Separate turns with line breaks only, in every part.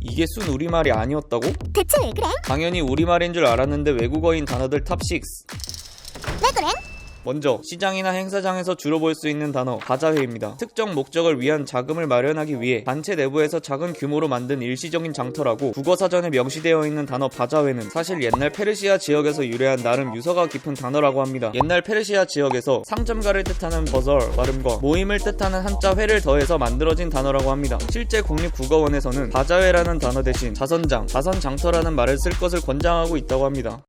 이게 순 우리말이 아니었다고?
대체 왜 그래?
당연히 우리말인 줄 알았는데 외국어인 단어들 탑 6.
왜 그래?
먼저 시장이나 행사장에서 주로 볼 수 있는 단어 바자회입니다. 특정 목적을 위한 자금을 마련하기 위해 단체 내부에서 작은 규모로 만든 일시적인 장터라고 국어사전에 명시되어 있는 단어 바자회는 사실 옛날 페르시아 지역에서 유래한 나름 유서가 깊은 단어라고 합니다. 옛날 페르시아 지역에서 상점가를 뜻하는 버절 발음과 모임을 뜻하는 한자 회를 더해서 만들어진 단어라고 합니다. 실제 국립국어원에서는 바자회라는 단어 대신 자선장, 자선장터라는 말을 쓸 것을 권장하고 있다고 합니다.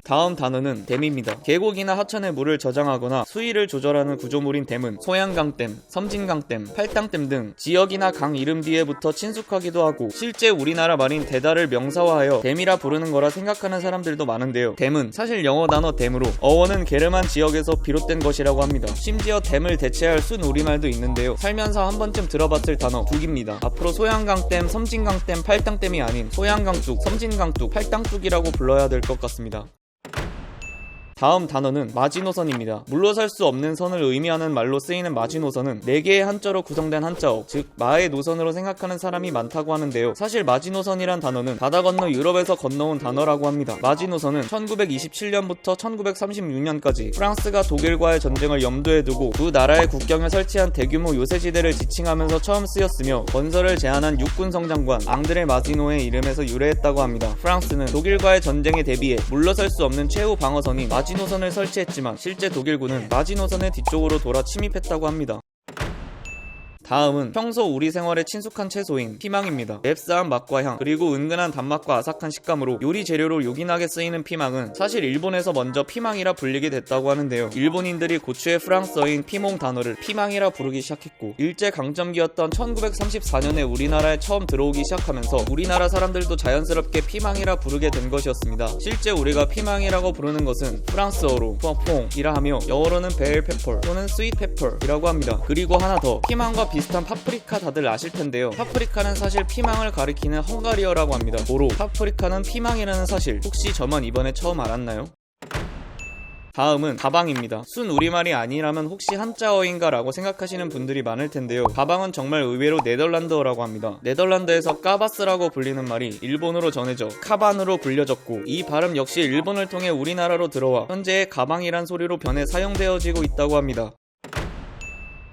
다음 단어는 댐입니다. 계곡이나 하천의 물을 저장하거나 수위를 조절하는 구조물인 댐은 소양강댐, 섬진강댐, 팔당댐 등 지역이나 강 이름 뒤에 붙어 친숙하기도 하고 실제 우리나라 말인 대다를 명사화하여 댐이라 부르는 거라 생각하는 사람들도 많은데요. 댐은 사실 영어 단어 댐으로 어원은 게르만 지역에서 비롯된 것이라고 합니다. 심지어 댐을 대체할 순 우리말도 있는데요. 살면서 한 번쯤 들어봤을 단어 두 개입니다. 앞으로 소양강댐, 섬진강댐, 팔당댐이 아닌 소양강둑, 섬진강둑, 팔당둑이라고 불러야 될 것 같습니다. 다음 단어는 마지노선입니다. 물러설 수 없는 선을 의미하는 말로 쓰이는 마지노선은 4개의 한자로 구성된 한자어, 즉 마의 노선으로 생각하는 사람이 많다고 하는데요. 사실 마지노선이란 단어는 바다 건너 유럽에서 건너온 단어라고 합니다. 마지노선은 1927년부터 1936년까지 프랑스가 독일과의 전쟁을 염두에 두고 두 나라의 국경에 설치한 대규모 요새지대를 지칭하면서 처음 쓰였으며 건설을 제안한 육군성장관 앙드레 마지노의 이름에서 유래했다고 합니다. 프랑스는 독일과의 전쟁에 대비해 물러설 수 없는 최후 방어선인 마지노선을 설치했지만 실제 독일군은 마지노선의 뒤쪽으로 돌아 침입했다고 합니다. 다음은 평소 우리 생활에 친숙한 채소인 피망입니다. 맵싸한 맛과 향, 그리고 은근한 단맛과 아삭한 식감으로 요리 재료로 요긴하게 쓰이는 피망은 사실 일본에서 먼저 피망이라 불리게 됐다고 하는데요. 일본인들이 고추의 프랑스어인 피몽 단어를 피망이라 부르기 시작했고 일제강점기였던 1934년에 우리나라에 처음 들어오기 시작하면서 우리나라 사람들도 자연스럽게 피망이라 부르게 된 것이었습니다. 실제 우리가 피망이라고 부르는 것은 프랑스어로 퐁퐁이라 하며 영어로는 벨 페퍼 또는 스윗 페퍼이라고 합니다. 그리고 하나 더, 피망과 비슷한 파프리카 다들 아실 텐데요. 파프리카는 사실 피망을 가리키는 헝가리어라고 합니다. 고로 파프리카는 피망이라는 사실 혹시 저만 이번에 처음 알았나요? 다음은 가방입니다. 순 우리말이 아니라면 혹시 한자어인가 라고 생각하시는 분들이 많을 텐데요. 가방은 정말 의외로 네덜란드어라고 합니다. 네덜란드에서 까바스라고 불리는 말이 일본어로 전해져 카반으로 불려졌고 이 발음 역시 일본을 통해 우리나라로 들어와 현재의 가방이란 소리로 변해 사용되어지고 있다고 합니다.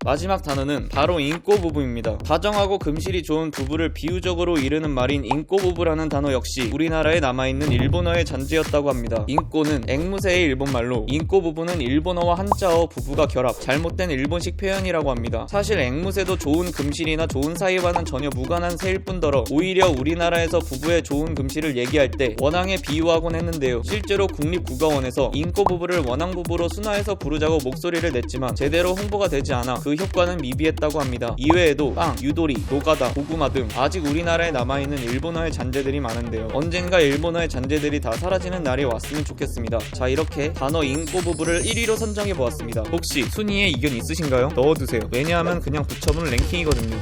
마지막 단어는 바로 인꼬부부입니다. 다정하고 금실이 좋은 부부를 비유적으로 이르는 말인 인꼬부부라는 단어 역시 우리나라에 남아있는 일본어의 잔재였다고 합니다. 인꼬는 앵무새의 일본말로 인꼬부부는 일본어와 한자어 부부가 결합, 잘못된 일본식 표현이라고 합니다. 사실 앵무새도 좋은 금실이나 좋은 사이와는 전혀 무관한 새일 뿐더러 오히려 우리나라에서 부부의 좋은 금실을 얘기할 때 원앙에 비유하곤 했는데요. 실제로 국립국어원에서 인꼬부부를 원앙부부로 순화해서 부르자고 목소리를 냈지만 제대로 홍보가 되지 않아 그 효과는 미비했다고 합니다. 이외에도 빵, 유도리, 노가다, 고구마 등 아직 우리나라에 남아있는 일본어의 잔재들이 많은데요. 언젠가 일본어의 잔재들이 다 사라지는 날이 왔으면 좋겠습니다. 자, 이렇게 단어 인꼬부부를 1위로 선정해보았습니다. 혹시 순위에 이견 있으신가요? 넣어두세요. 왜냐하면 그냥 붙여본 랭킹이거든요.